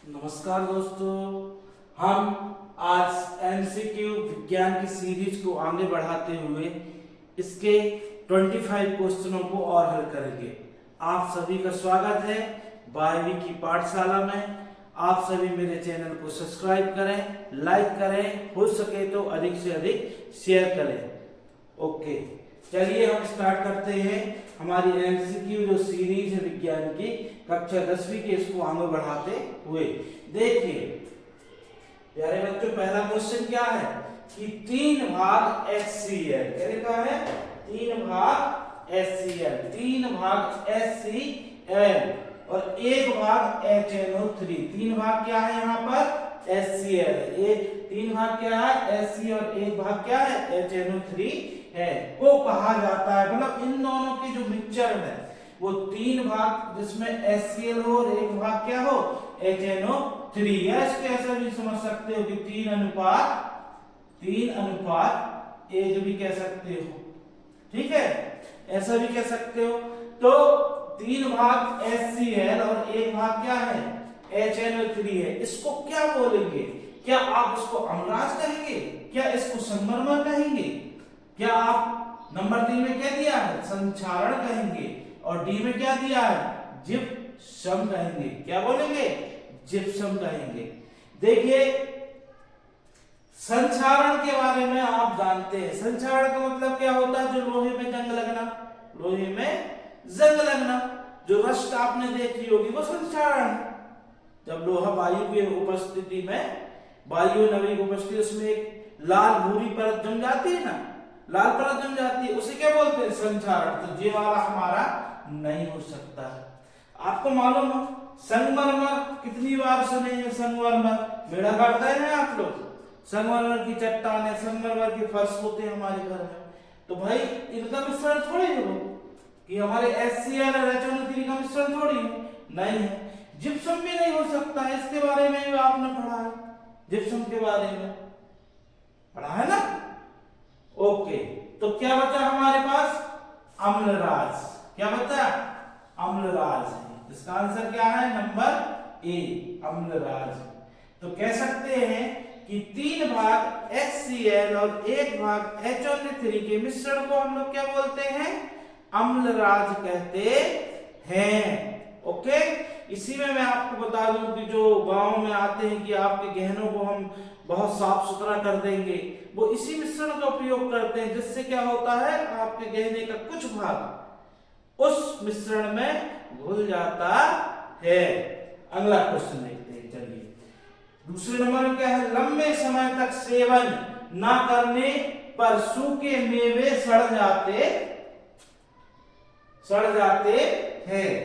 नमस्कार दोस्तों, हम आज एमसीक्यू विज्ञान की सीरीज को आगे बढ़ाते हुए इसके 25 क्वेश्चनों को और हल करेंगे। आप सभी का स्वागत है 12वीं की पाठशाला में। आप सभी मेरे चैनल को सब्सक्राइब करें, लाइक करें, हो सके तो अधिक से अधिक शेयर करें। ओके, चलिए हम स्टार्ट करते हैं हमारी एमसीक्यू जो सीरीज है विज्ञान की कक्षा 10वीं के, इसको आगे बढ़ाते हुए। देखिए प्यारे बच्चों, पहला क्वेश्चन क्या है कि 3 भाग HCl, क्या लिखा है 3 भाग HCl, 3 भाग HCl और 1 भाग HNO3। 3 भाग क्या है यहाँ पर HCl, ये 3 भाग क्या है HC और 1 भाग क्या है HNO3 है, को कहा जाता है। मतलब इन दोनों की जो मिक्सचर है वो 3 भाग जिसमें HCl हो और 1 भाग क्या हो HNO3। या इसके ऐसा भी समझ सकते हो कि 3 अनुपात 1 भी कह सकते हो, ठीक है, ऐसा भी कह सकते हो। तो 3 भाग HCl और 1 भाग क्या है HNO3 है। इसको क्या बोलेंगे? क्या आप इसको अम्लाज कहेंगे? क्या इसको संगमरमर कहेंगे? क्या आप नंबर 3 में क्या दिया है संक्षारण कहेंगे और डी में क्या दिया है जिप्सम कहेंगे। क्या बोलेंगे? जिप्सम कहेंगे। देखिए संक्षारण के बारे में आप जानते हैं। संक्षारण का मतलब क्या होता है? जो लोहे में जंग लगना, लोहे में जंग लगना, जो रस्ट आपने देखी होगी वो संक्षारण है। जब लोहा वायु की उपस्थिति में, वायु नमी की उपस्थिति, उसमें एक लाल भूरी परत जम जाती है ना, लाल परत जम जाती है, उसे क्या बोलते हैं संक्षारण। तो ये वाला हमारा नहीं हो सकता है। आपको मालूम हो संगमरमर कितनी बार सुने हैं? संगमरमर बेड़ा करते हैं आप लोग। संगमरमर की चट्टानें, संगमरमर के फर्श होते हैं हमारे घर में। तो भाई इनका मिश्रण थोड़ी है वो कि हमारे HCl और HNO3 का मिश्रण थोड़ी है, नहीं है। जिप्सम भी नहीं हो सकता है, इसके बारे में भी आपने पढ़ा है, जिप्सम के बारे में पढ़ा है ना। ओके, तो क्या बचा हमारे पास? अम्लराज। क्या बचा? अम्लराज। इसका आंसर क्या है? Number A, Amalraj. तो कह सकते हैं कि 3 भाग HCl और 1 भाग HNO3 के मिश्रण को हम लोग क्या बोलते हैं? अम्लराज कहते हैं। ओके, इसी में मैं आपको बता दूं कि जो गांव में आते हैं कि आपके गहनों को हम बहुत साफ सुथरा कर देंगे, वो इसी मिश्रण का उपयोग करते हैं, जिससे क्या होता है आपके गहने का कुछ भाग उस मिश्रण में घुल जाता है। अगला क्वेश्चन देखते हैं। चलिए दूसरे नंबर में क्या है? लंबे समय तक सेवन न करने पर सूखे मेवे सड़ जाते हैं।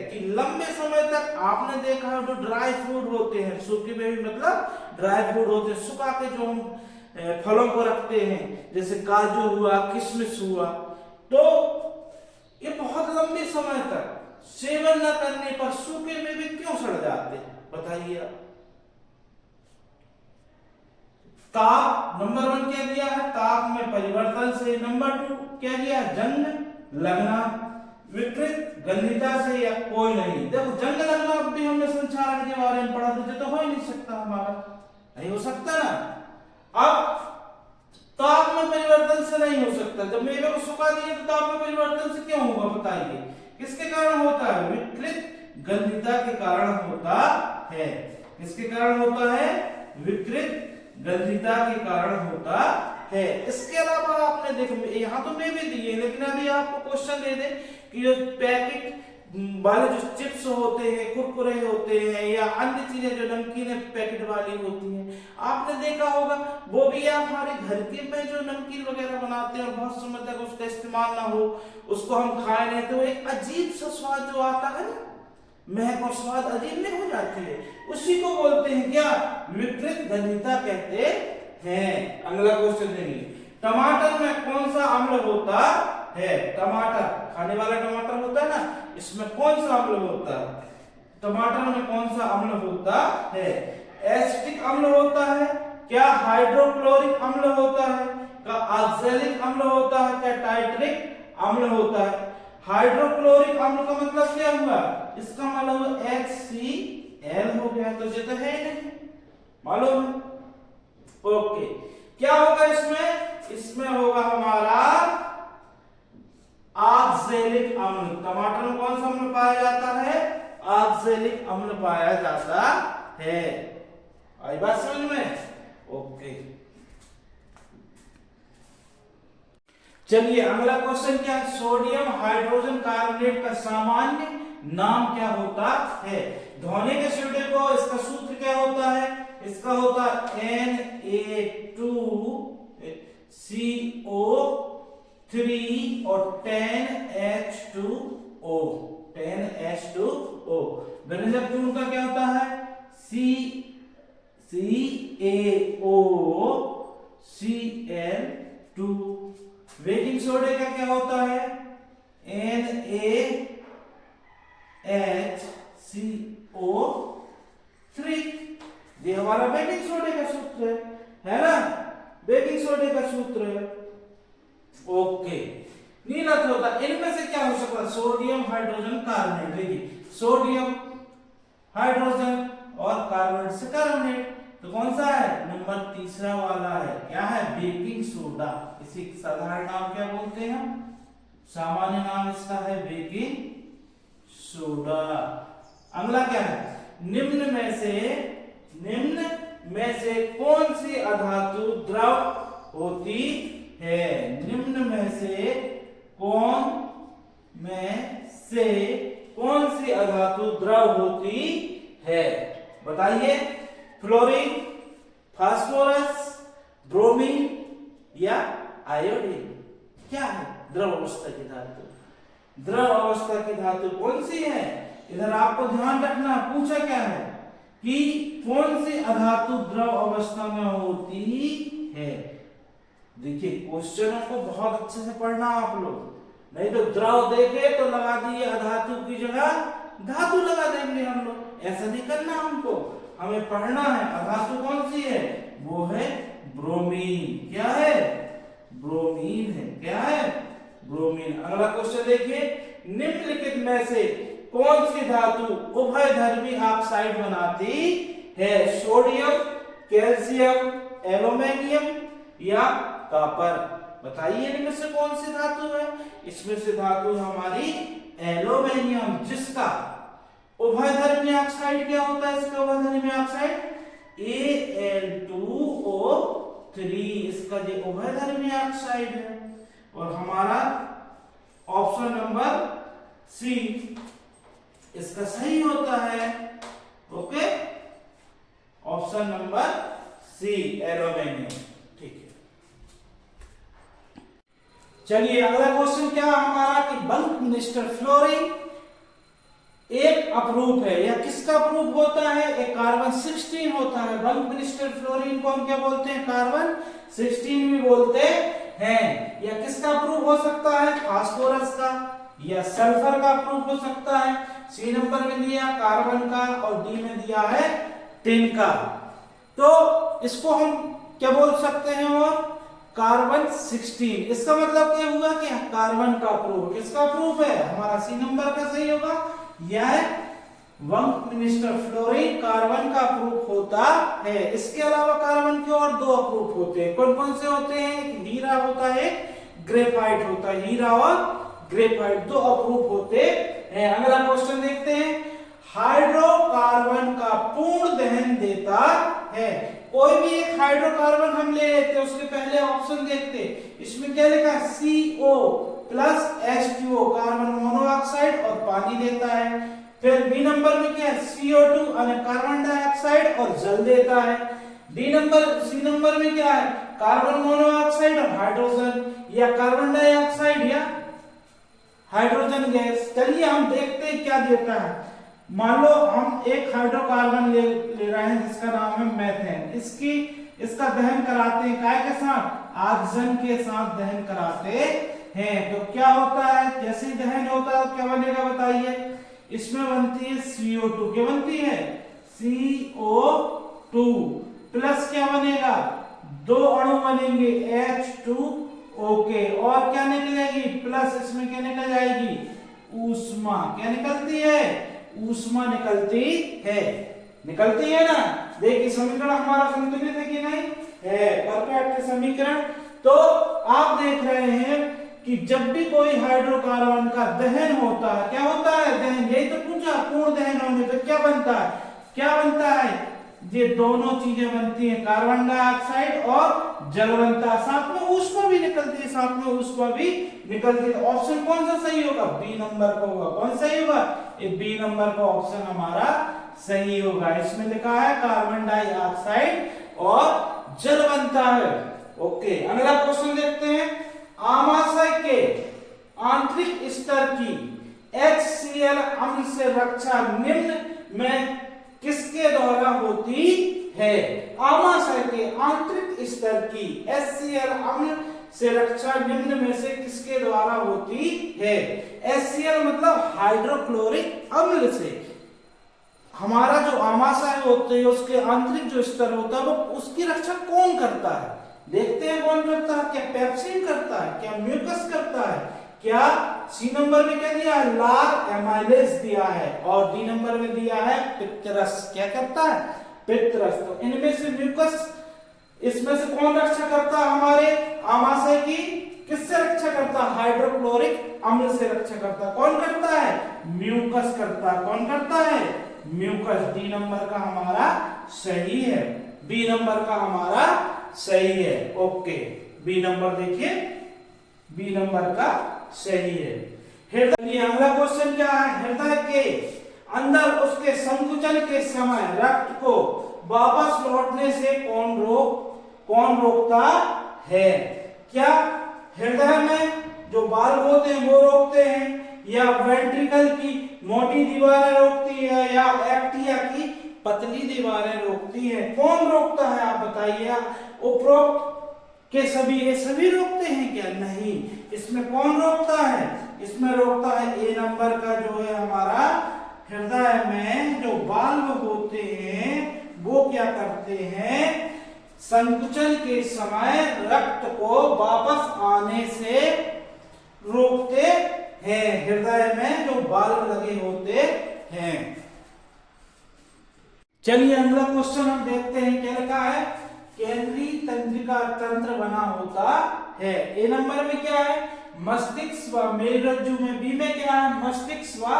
कि लंबे समय तक आपने देखा है जो ड्राई फ्रूट होते हैं, सूखे मेवे मतलब ड्राई फ्रूट होते हैं, सुखा के जो हम फलों को रखते हैं, जैसे काजू हुआ, किशमिश हुआ, तो ये बहुत लंबे समय तक सेवन न करने पर सूखे मेवे क्यों सड़ जाते हैं? बताइए आप। ताप नंबर 1 क्या दिया है? ताप में परिवर्तन से। नंबर 2 क्या दिया? जंग लगना। विकृत गंधिता से या कोई नहीं। देखो जंग लगना अब भी हमने संक्षारण के बारे में पढ़ा था, जो तो हो ही नहीं सकता, हमारा नहीं हो सकता ना। अब ताप में परिवर्तन से नहीं हो सकता। जब मेवे को सुखा दिए तो ताप में परिवर्तन से क्यों होगा? बताइए किसके कारण होता है? विकृत गंधिता के कारण होता है। किसके कारण होता है? विकृत गंधिता के कारण होता है। इसके अलावा आपने देखो यहाँ तो मेवे दिए, लेकिन अभी आपको क्वेश्चन दे दे कि जो पैकेट वाले जो चिप्स होते हैं, कुरकुरे होते हैं या अन्य चीजें जो नमकीन पैकेट वाली होती हैं, आपने देखा होगा वो भी हमारे घर के में जो नमकीन वगैरह बनाते हैं और बहुत समय तक उसका इस्तेमाल ना हो, उसको हम खाए नहीं तो एक अजीब सा स्वाद जो आता है ना, महक और स्वाद अजीब नहीं हो जाती है, उसी को बोलते हैं क्या? विकृत गंधिता कहते हैं। अगला क्वेश्चन देखिए, टमाटर में कौन सा अम्ल होता है? टमाटर खाने वाला टमाटर होता है ना, इसमें कौन सा अम्ल होता है? टमाटर में कौन सा अम्ल होता है? एसिटिक अम्ल होता है क्या? हाइड्रोक्लोरिक अम्ल होता है क्या? ऑक्सैलिक अम्ल होता है क्या? टाइट्रिक अम्ल होता है। हाइड्रोक्लोरिक अम्ल का मतलब क्या हुआ? इसका मतलब HCl हो गया। गया, तो ये तो है ही नहीं, मालूम है। ओके, क्या होगा इसमें? इसमें होगा हमारा ऑक्सैलिक अम्ल। टमाटर में कौन सा अम्ल पाया जाता है? ऑक्सैलिक अम्ल पाया जाता है। आई बात समझ में? ओके, चलिए अगला क्वेश्चन क्या है? सोडियम हाइड्रोजन कार्बोनेट का सामान्य नाम क्या होता है? धोने के सोडे को इसका सूत्र क्या होता है? इसका होता है Na2CO3 और 10H2O। 10H2O। बेंजीन टून का क्या होता है? CaOCl2। बेकिंग सोडे का क्या होता है? NaHCO3। ये हमारा बेकिंग सोडे का सूत्र है ना? बेकिंग सोडे का सूत्र है। ओके, नीला होता इनमें से क्या हो सकता है? Sodium hydrogen carbonate. देखिए, सोडियम हाइड्रोजन और कार्बोनेट से कार्बोनेट, तो कौन सा है? नंबर तीसरा वाला है। क्या है? Baking soda. इसी साधारण नाम क्या बोलते हैं हम? सामान्य नाम इसका है बेकिंग सोडा। अगला क्या है? निम्न में से कौन सी अधातु द्रव होती है? निम्न में से कौन सी अधातु द्रव होती है? बताइए। फ्लोरीन, फास्फोरस, ब्रोमीन या आयोडीन? क्या है द्रव अवस्था की धातु? द्रव अवस्था की धातु कौन सी है? इधर आपको ध्यान रखना, पूछा क्या है कि कौन सी अधातु द्रव अवस्था में होती है। देखिए, क्वेश्चनों को बहुत अच्छे से पढ़ना आप लोग, नहीं तो द्रव देखे तो लगा दिए अधातु की जगह धातु लगा देंगे हम लोग। ऐसा नहीं करना हमको, हमें पढ़ना है अधातु कौन सी है? वो है ब्रोमीन। क्या है? ब्रोमीन है। क्या है? ब्रोमीन। अगला क्वेश्चन देखिए, निम्नलिखित में से कौन सी धातु उभयधर्मी ऑक्साइड बनाती है? सोडियम, कैल्शियम, एल्यूमीनियम या कॉपर? बताइए इनमें से कौन सी धातु है? इसमें से धातु हमारी एल्यूमीनियम, जिसका उभयधर्मी ऑक्साइड क्या होता है? इसका उभयधर्मी ऑक्साइड Al2O3। इसका जो उभयधर्मी ऑक्साइड है। और हमारा ऑप्शन नंबर सी इसका सही होता है। Okay, option number C aluminium. ठीक है, चलिए अगला क्वेश्चन क्या हमारा कि बंकमिस्टर फ्लोरीन एक अपरूप है। यह किसका अपरूप होता है? एक कार्बन 16 होता है। बंकमिस्टर फ्लोरीन को हम क्या बोलते हैं? कार्बन 16 भी बोलते हैं। यह किसका अपरूप हो सकता है? फास्फोरस का या सल्फर का अपरूप हो सकता है। सी नंबर में दिया कार्बन का और डी में दिया है टिन का। तो इसको हम क्या बोल सकते हैं? और कार्बन 16। इसका मतलब क्या हुआ कि कार्बन का अपरूप। किसका अपरूप है? हमारा सी नंबर का सही होगा। यह बंकमिस्टर फ्लोरीन कार्बन का अपरूप होता है। इसके अलावा कार्बन के और दो अपरूप होते हैं। कौन कौन से होते हैं? हीरा होता है, ग्रेफाइट होता है। हीरा और ग्रेफाइट दो अपरूप होते हैं। अगला क्वेश्चन देखते हैं, हाइड्रोकार्बन का पूर्ण दहन देता है। कोई भी एक हाइड्रोकार्बन हम ले लेते हैं, उसके पहले ऑप्शन देखते हैं। इसमें क्या लिखा है? CO plus H2O, carbon monoxide और पानी देता है। फिर बी नंबर में क्या है? CO2 यानी कार्बन डाइऑक्साइड और जल देता है। सी नंबर में क्या है? कार्बन मोनोऑक्साइड और हाइड्रोजन या कार्बन डाइऑक्साइड या हाइड्रोजन गैस। चलिए हम देखते हैं क्या देता है। मान लो हम एक हाइड्रोकार्बन ले रहे हैं जिसका नाम है मेथेन। इसका दहन कराते हैं काय के साथ? ऑक्सीजन के साथ दहन कराते हैं। तो क्या होता है? जैसे दहन होता है क्या बनेगा बताइए? इसमें बनती है CO2। क्या बनती है? CO2 प्लस क्या बनेगा? दो अणु बनेंगे H2O के, और क्या निकलेगी? प्लस इसमें क्या निकल जाएगी? ऊष्मा। क्या निकलती है? ऊष्मा निकलती है। निकलती है ना। देखिए समीकरण हमारा संतुलित है कि नहीं है, परफेक्ट समीकरण। तो आप देख रहे हैं कि जब भी कोई हाइड्रोकार्बन का दहन होता है, क्या होता है दहन, यही तो पूछा, पूर्ण दहन होने पे क्या बनता है, क्या बनता है, ये दोनों चीजें बनती हैं, कार्बन डाइऑक्साइड और जल बनता है, साथ में ऊष्मा भी निकलती है, साथ में ऊष्मा भी निकलती है। ऑप्शन कौन सा सही होगा, बी नंबर का होगा। कौन सही होगा, ये बी नंबर का ऑप्शन हमारा सही होगा। इसमें लिखा है कार्बन डाइऑक्साइड और जल बनता है। ओके, अगला क्वेश्चन देखते हैं। आमाशय के आंतरिक स्तर की HCl अम्ल से रक्षा निम्न में किसके द्वारा होती है। आमाशय के आंतरिक स्तर की HCl अम्ल से रक्षा निम्न में से किसके द्वारा होती है। HCl मतलब हाइड्रोक्लोरिक अम्ल से हमारा जो आमाशय होते है उसके आंतरिक जो स्तर होता है वो उसकी रक्षा कौन करता है, देखते हैं कौन करता है। क्या पेप्सिन करता है, क्या म्यूकस करता है, क्या सी नंबर में क्या दिया है, लार एमाइलेज दिया है, और डी नंबर में दिया है पित्तरस। क्या करता है, पित्तरस। तो इनमें से म्यूकस, इसमें से कौन रक्षा करता है हमारे आमाशय की, किससे रक्षा करता है, हाइड्रोक्लोरिक अम्ल से रक्षा करता है। कौन करता है, म्यूकस करता है। कौन करता है, म्यूकस। डी नंबर का हमारा सही है, बी नंबर का हमारा सही है। ओके, बी नंबर देखिए, बी नंबर का सही है। हृदय, अगला क्वेश्चन क्या है, हृदय के अंदर उसके संकुचन के समय रक्त को वापस लौटने से कौन रोकता है। क्या हृदय में जो वाल्व होते हैं वो रोकते हैं, या वेंट्रिकल की मोटी दीवारें रोकती है, या एक्टिया की पतली दीवारें रोकती है। कौन रोकता है आप बताइए। उपरोक्त के सभी, ये सभी रोकते हैं क्या, नहीं। इसमें कौन रोकता है, इसमें रोकता है ए नंबर का जो है हमारा, हृदय में जो वाल्व होते हैं वो क्या करते हैं, संकुचन के समय रक्त को वापस आने से रोकते हैं। हृदय में जो वाल्व लगे होते हैं। चलिए अगला क्वेश्चन हम देखते हैं, क्या लिखा है, केंद्रीय तंत्रिका तंत्र बना होता है। ए नंबर में क्या है, मस्तिष्क व मेरुरज्जु में, बी में क्या है, मस्तिष्क व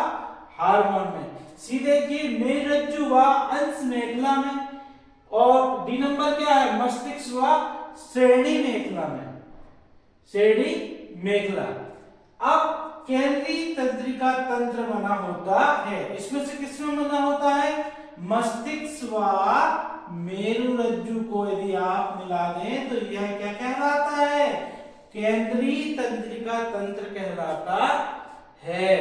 हार्मोन में, सी देखिए मेरुरज्जु व अंश मेखला में, और डी नंबर क्या है, मस्तिष्क व श्रेणी मेखला में, श्रेणी मेखला। अब केंद्रीय तंत्रिका तंत्र बना होता है, इसमें से किसमें बना होता है, मस्तिष्क व मेरुरज्जु को यदि आप मिला दें तो यह क्या कहलाता है, केंद्रीय तंत्रिका तंत्र कहलाता है।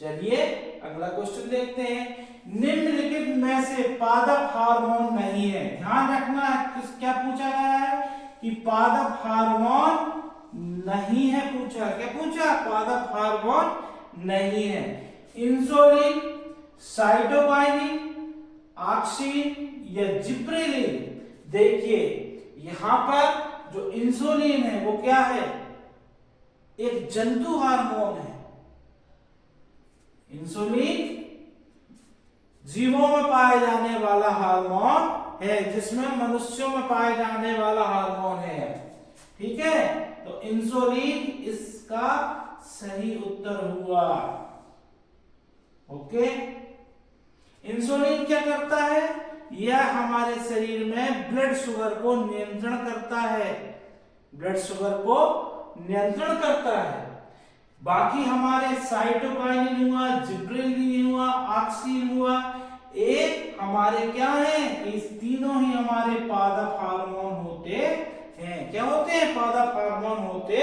चलिए अगला क्वेश्चन देखते हैं। निम्नलिखित में से पादप हार्मोन नहीं है। ध्यान रखना किस क्या पूछा गया है कि पादप हार्मोन नहीं है, पूछा क्या पूछा, पादप हार्मोन नहीं है। इंसुलिन, साइटोकाइनिन, ऑक्सिन या जिब्रेलिन। देखिए यहां पर जो इंसुलिन है वो क्या है, एक जंतु हार्मोन है। इंसुलिन जीवों में पाए जाने वाला हार्मोन है, जिसमें मनुष्यों में पाए जाने वाला हार्मोन है। ठीक है, तो इंसुलिन इसका सही उत्तर हुआ। ओके, इंसुलिन क्या करता है, यह हमारे शरीर में ब्लड शुगर को नियंत्रण करता है, ब्लड शुगर को नियंत्रण करता है। बाकी हमारे साइटोकाइनिन हुआ, जिब्रेलिन हुआ, ऑक्सिन हुआ, एक हमारे क्या है, इस तीनों ही हमारे पादप हार्मोन होते हैं। क्या होते हैं, पादप हार्मोन होते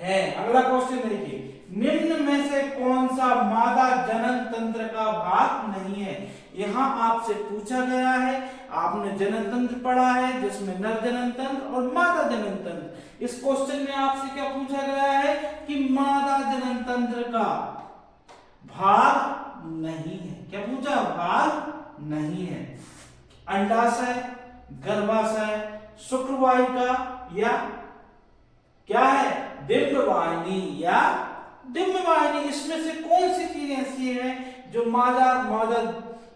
हैं। अगला क्वेश्चन देखिए, निम्न में से कौन सा मादा जनन तंत्र का भाग नहीं है। यहां आपसे पूछा गया है, आपने जनन तंत्र पढ़ा है जिसमें नर जनन तंत्र और मादा जनन तंत्र। इस क्वेश्चन में आपसे क्या पूछा गया है कि मादा जनन तंत्र का भाग नहीं है। क्या पूछा, भाग नहीं है। अंडाशय, गर्भाशय, शुक्रवाहिका या क्या है, डिंबवाहिनी या डिंबवाहिनी। इसमें से कौन सी चीज ऐसी है जो मादा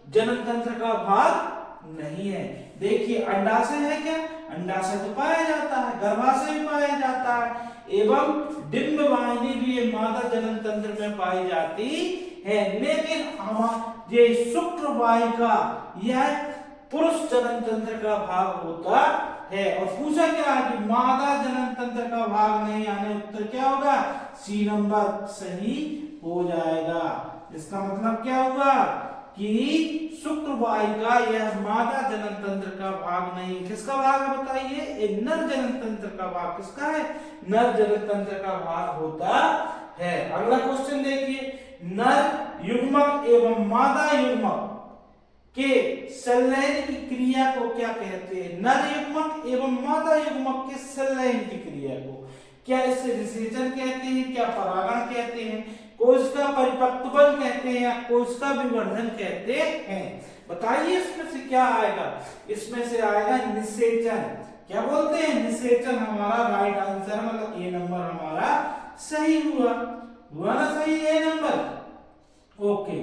जनन तंत्र का भाग नहीं है। देखिए अंडाशय है क्या, अंडाशय तो पाया जाता है, गर्भाशय भी पाया जाता है, एवं डिंब वाहिनी भी ये मादा जनन तंत्र में पाई जाती है। लेकिन ये शुक्र वाहिका यह पुरुष जनन तंत्र का भाग होता है। और पूछा क्या है कि मादा जनन तंत्र का भाग नहीं, यानी उत्तर क्या होगा, सी नंबर सही हो जाएगा। इसका मतलब क्या हुआ कि शुक्र वाहिका यह मादा जनन तंत्र का भाग नहीं, किसका भाग है बताइए, एक नर जनन तंत्र का भाग। किसका है, नर जनन तंत्र का भाग होता है। अगला क्वेश्चन देखिए, नर युग्मक एवं मादा युग्मक के संलयन की क्रिया को क्या कहते हैं। नर युग्मक एवं मादा युग्मक के संलयन की क्रिया को क्या इसे निषेचन कहते हैं, क्या परागण कहते हैं, कोशिका परिपक्वन कहते हैं, या कोशिका विवर्धन कहते हैं। बताइए इसमें से क्या आएगा, इसमें से आएगा निषेचन। क्या बोलते हैं, निषेचन हमारा राइट आंसर, मतलब ए नंबर हमारा सही हुआ ना, सही ए नंबर। ओके,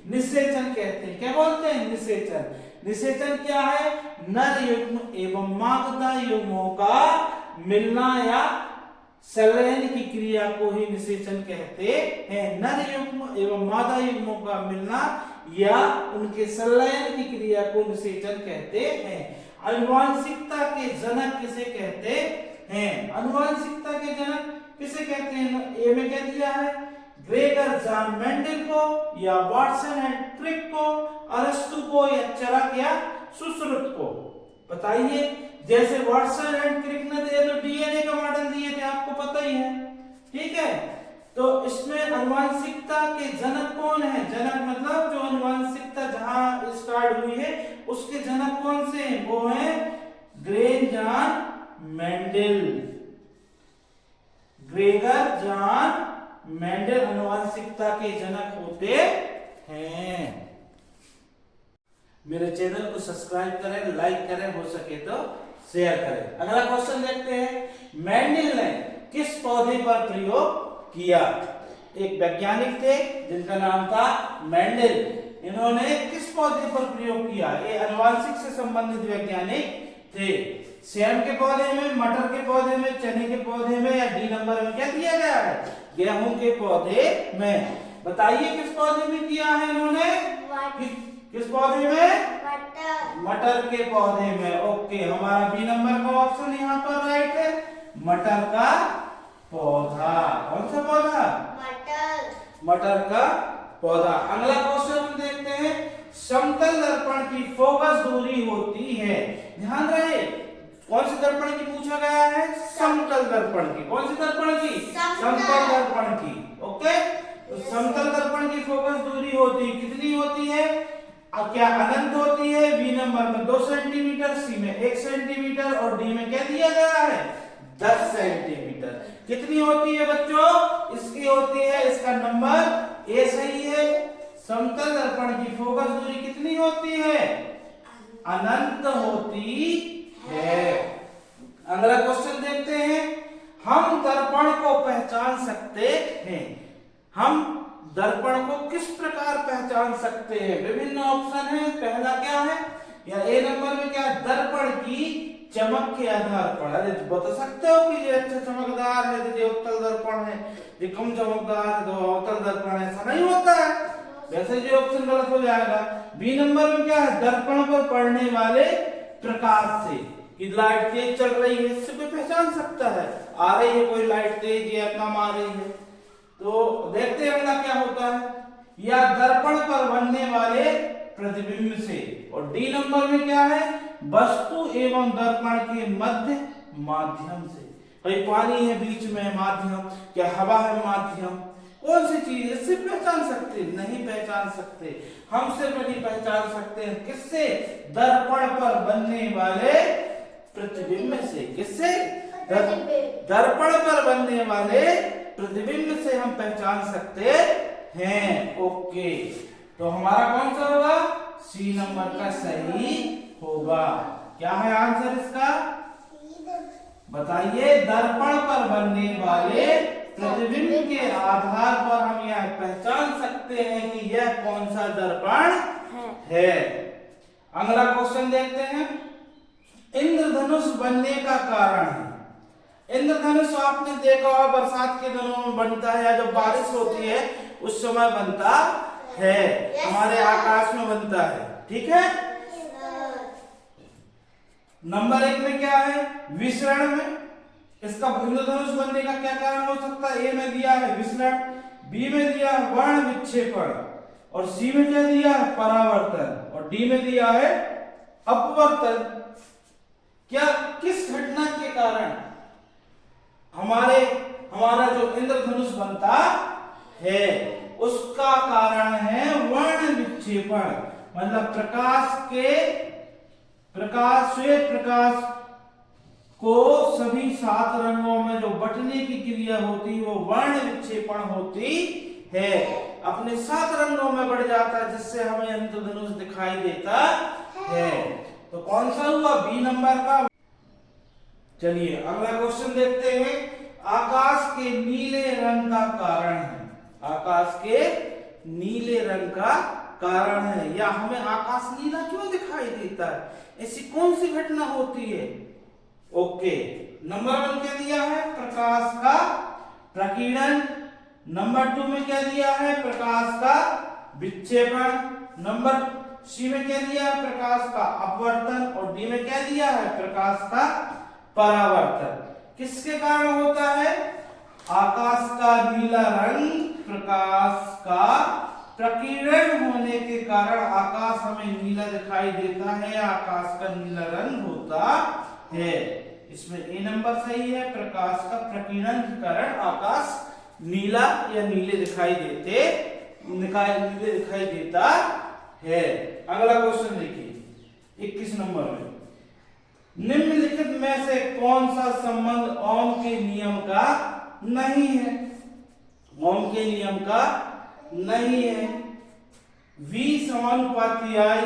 निषेचन कहते हैं, क्या बोलते हैं, निषेचन। निषेचन क्या है, नर युग्म एवं मादा युग्मों का मिलना या संलयन की क्रिया को ही निषेचन कहते हैं। नर युग्म एवं मादा युग्मों का मिलना या उनके संलयन की क्रिया को निषेचन कहते हैं। आनुवांशिकता के जनक किसे कहते हैं, आनुवांशिकता के जनक किसे कहते हैं। ए में क्या दिया है, ग्रेगर जॉन मेंडल को, या वाटसन एंड क्रिक को, अरस्तु को, या चरक या सुश्रुत को। बताइए, जैसे वाटसन एंड क्रिक ने दिए तो डीएनए का मॉडल दिए थे, आपको पता ही है, ठीक है। तो इसमें आनुवांशिकता के जनक कौन है, जनक मतलब जो आनुवांशिकता जहां स्टार्ट हुई है उसके जनक कौन से हैं, वो है Gregor John Mendel. Gregor John Mendel आनुवांशिकता के जनक होते हैं। मेरे चैनल को सब्सक्राइब करें, लाइक करें, हो सके तो शेयर करें। अगला क्वेश्चन देखते हैं, मेंडल ने किस पौधे पर प्रयोग किया। एक वैज्ञानिक थे जिनका नाम था मेंडल, इन्होंने किस पौधे पर प्रयोग किया। ये आनुवांशिक से संबंधित वैज्ञानिक थे। सेम के पौधे में, मटर के पौधे में, चने के पौधे में, या डी नंबर में क्या दिया गया है, गेहूं के पौधे में। बताइए किस पौधे में किया है इन्होंने, किस पौधे में, मटर के पौधे में। ओके, हमारा बी नंबर का ऑप्शन यहाँ पर राइट है, मटर का पौधा। कौन सा पौधा, मटर का पौधा। अगला क्वेश्चन हम देखते हैं, समतल दर्पण की फोकस दूरी होती है। ध्यान रहे, कौन से दर्पण की पूछा गया है, समतल दर्पण की। कौन से दर्पण की, समतल दर्पण की। ओके, तो समतल दर्पण की फोकस दूरी होती कितनी होती है, क्या अनंत होती है। बी नंबर में 2 सेंटीमीटर, सी में 1 सेंटीमीटर, और डी में क्या दिया गया है, 10 सेंटीमीटर। कितनी होती है बच्चों, इसकी होती है, इसका नंबर ए सही है। समतल दर्पण की फोकस दूरी कितनी होती है, अनंत होती है। अगला क्वेश्चन देखते हैं, हम दर्पण को पहचान सकते हैं। हम दर्पण को किस प्रकार पहचान सकते हैं। विभिन्न ऑप्शन है। पहला क्या है, या ए नंबर में क्या, दर्पण की चमक के आधार पर। अरे बता सकते हो कि ये अच्छा चमकदार है तो ये उत्तल दर्पण है, ये कम चमकदार है तो अवतल दर्पण है, ऐसा नहीं होता है। वैसे ये ऑप्शन गलत हो जाएगा। बी नंबर में क्या है, दर्पण पर पड़ने वाले प्रकाश से, कि लाइट तेज चल रही है, इससे कोई पहचान सकता है। आ रही है कोई लाइट तेज या कम आ रही है, तो देखते हैं अगला क्या होता है, या दर्पण पर बनने वाले प्रतिबिंब से। और डी नंबर में क्या है, वस्तु एवं दर्पण के मध्य माध्यम से। भाई पानी है बीच में, माध्यम क्या, हवा है माध्यम, कौन सी चीज, इससे पहचान सकते नहीं, पहचान सकते। हम सिर्फ नहीं पहचान सकते हैं, किससे, दर्पण पर बनने वाले प्रतिबिंब से। किससे, दर्पण पर बनने वाले प्रतिबिंब से हम पहचान सकते हैं। ओके, तो हमारा कौन सा होगा, सी नंबर का सही होगा। क्या है आंसर इसका, बताइए। दर्पण पर बनने वाले प्रतिबिंब के आधार पर हम यह पहचान सकते हैं कि यह कौन सा दर्पण है। अगला क्वेश्चन देखते हैं, इंद्रधनुष बनने का कारण है। इंद्रधनुष आपने देखा होगा बरसात के दिनों में बनता है, या जब बारिश होती है उस समय बनता है, हमारे आकाश में बनता है। ठीक है। नंबर 1 में क्या है, विसरण में। इसका इंद्रधनुष बनने का क्या कारण हो सकता है? ए में दिया है विसरण, बी में दिया है वर्ण विक्षेपण, और सी में क्या दिया है? परावर्तन, और डी में दिया है अपवर्तन। क्या किस घटना के कारण हमारा जो इंद्रधनुष बनता है उसका कारण है वर्ण विक्षेपण, मतलब श्वेत प्रकाश को सभी 7 रंगों में जो बंटने की क्रिया होती है वो वर्ण विक्षेपण होती है। अपने 7 रंगों में बढ़ जाता है जिससे हमें इंद्रधनुष दिखाई देता है। तो कौन सा हुआ? बी नंबर का। चलिए अगला क्वेश्चन देखते हैं, आकाश के नीले रंग का कारण है। आकाश के नीले रंग का कारण है, या हमें आकाश नीला क्यों दिखाई देता है? ऐसी कौन सी घटना होती है? ओके, नंबर 1 क्या दिया है? प्रकाश का प्रकीर्णन। नंबर 2 में क्या दिया है? प्रकाश का विक्षेपण। नंबर सी में क्या दिया है? प्रकाश का अपवर्तन, और डी में क्या दिया है? प्रकाश का परावर्तन। किसके कारण होता है? आकाश का नीला रंग प्रकाश का प्रकीर्णन होने के कारण आकाश हमें नीला दिखाई देता है, आकाश का नीला रंग होता है। इसमें ए नंबर सही है, प्रकाश का प्रकीर्णन के कारण आकाश नीला या नीले दिखाई देता है। अगला क्वेश्चन देखिए 21 नंबर में, निम्नलिखित में से कौन सा संबंध ओम के नियम का नहीं है? ओम के नियम का नहीं है। V समानुपाती आई,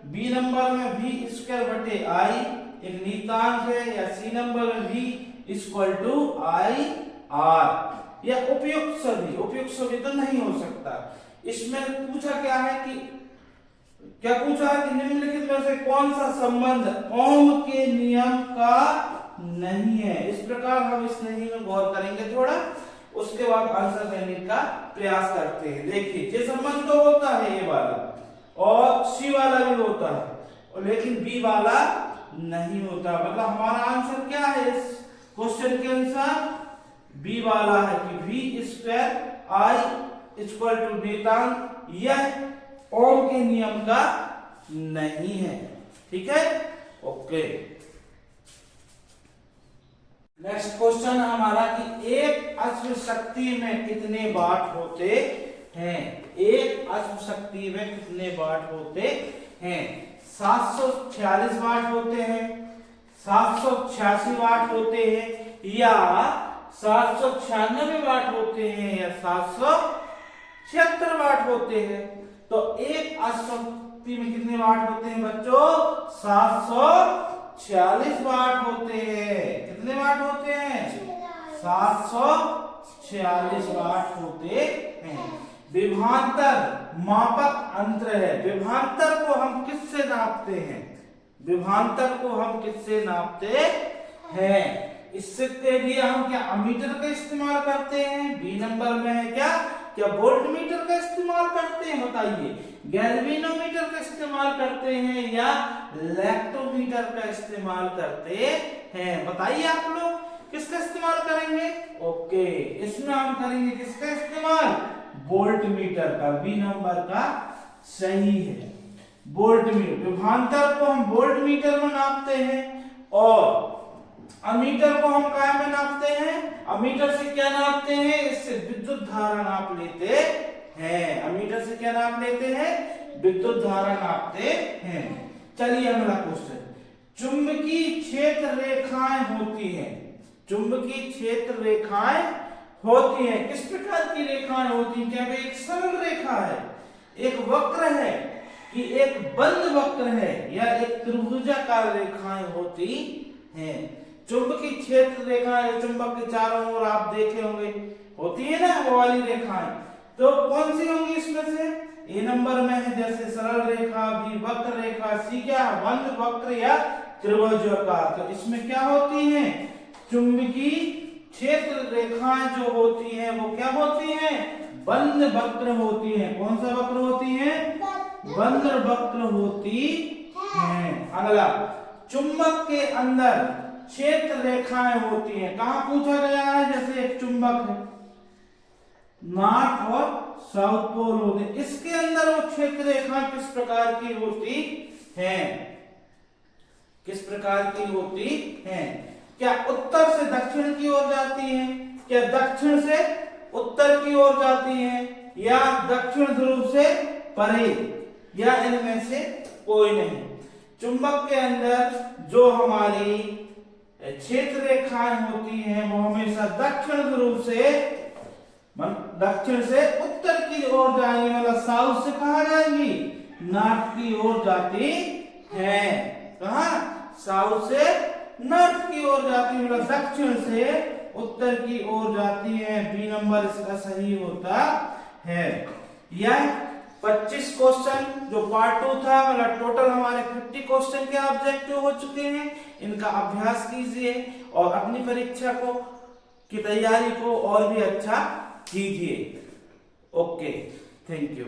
बी नंबर में V स्क्वायर बटे आई एक नियतांक है, या सी नंबर में V equal to I R, या उपयुक्त सभी तो नहीं हो सकता। इसमें पूछा क्या है कि निम्नलिखित में से कौन सा संबंध ओम के नियम का नहीं है? इस प्रकार हम इस नहीं में गौर करेंगे थोड़ा, उसके बाद आंसर देने का प्रयास करते हैं। देखिए, ये संबंध तो होता है ये वाला, और सी वाला भी होता है, और लेकिन बी वाला नहीं होता। मतलब हमारा आंसर क्या है इस क्वेश्चन के अनुसार? बी वाला है कि V square I equal to नियतांक, यह ओम के नियम का नहीं है। ठीक है, ओके। नेक्स्ट क्वेश्चन हमारा कि एक अश्व शक्ति में कितने वाट होते हैं? एक अश्व शक्ति में कितने वाट होते हैं? 746 वाट होते हैं, 786 वाट होते हैं, या 796 वाट होते हैं, या 776 वाट होते हैं। तो एक अश्व शक्ति में कितने वाट होते हैं बच्चों? 746 वाट होते हैं। कितने वाट होते हैं? 746 वाट होते हैं। विभवांतर मापक अंतर है। विभवांतर को हम किससे नापते हैं? विभवांतर को हम किससे नापते हैं? इसके लिए हम क्या अमीटर का इस्तेमाल करते हैं? बी नंबर में है क्या वोल्ट मीटर का इस्तेमाल करते हैं? बताइए, गैल्वेनोमीटर का इस्तेमाल करते हैं या लैक्टोमीटर का इस्तेमाल करते हैं? बताइए आप लोग किसका इस्तेमाल करेंगे? ओके, इसमें हम करेंगे किसका इस्तेमाल? वोल्ट मीटर का। बी नंबर का सही है, वोल्ट मीटर। विभवांतर को हम वोल्ट मीटर में नापते हैं, और अमीटर को हम क्या में नापते हैं? अमीटर से क्या नापते हैं? इससे विद्युत धारा नाप लेते हैं। अमीटर से क्या नाप लेते हैं? विद्युत धारा नापते हैं। चलिए अगला क्वेश्चन, चुंबकीय क्षेत्र रेखाएं होती हैं। चुंबकीय क्षेत्र रेखाएं होती हैं, किस प्रकार की रेखाएं होती हैं? क्या वे एक सरल रेखा है, एक वक्र है, कि एक बंद वक्र है, या एक त्रिभुजाकार रेखाएं होती हैं? चुंबकीय क्षेत्र रेखाएं चुंबक के चारों ओर आप देखे होंगे होती है ना वो वाली रेखाएं, तो कौन सी होंगी इसमें से? ए नंबर में है जैसे सरल रेखा, बी वक्र रेखा, सी क्या बंद वक्र या त्रिभुजाकार। तो इसमें क्या होती हैं, चुंबकीय क्षेत्र रेखाएं जो होती हैं वो क्या होती हैं, बंद वक्र होती हैं। कौन सा वक्र होती हैं, बंद वक्र होती हैं। अगला, चुंबक के अंदर क्षेत्र रेखाएं होती हैं। कहां पूछा गया है, जैसे एक चुंबक है, नॉर्थ और साउथ पोल होते हैं, इसके अंदर वो क्षेत्र रेखा किस प्रकार की होती हैं, किस प्रकार की होती हैं। क्या उत्तर से दक्षिण की ओर जाती हैं, क्या दक्षिण से उत्तर की ओर जाती हैं, या दक्षिण ध्रुव से परे, या इनमें से कोई नहीं। चुंबक के अंदर जो हमारी क्षेत्र रेखाएं होती हैं वो हमेशा दक्षिण ध्रुव से, दक्षिण से उत्तर की ओर जाएंगी, मतलब साउथ से कहा जाएंगी, नॉर्थ की ओर जाती है। कहा, साउथ से नॉर्थ की ओर जाती है, मतलब दक्षिण से उत्तर की ओर जाती है। बी नंबर इसका सही होता है। यह 25 क्वेश्चन जो पार्ट 2 था, मतलब टोटल हमारे 50 क्वेश्चन के ऑब्जेक्टिव हो चुके हैं। इनका अभ्यास कीजिए और अपनी परीक्षा को की तैयारी को और भी अच्छा कीजिए। Okay, thank you.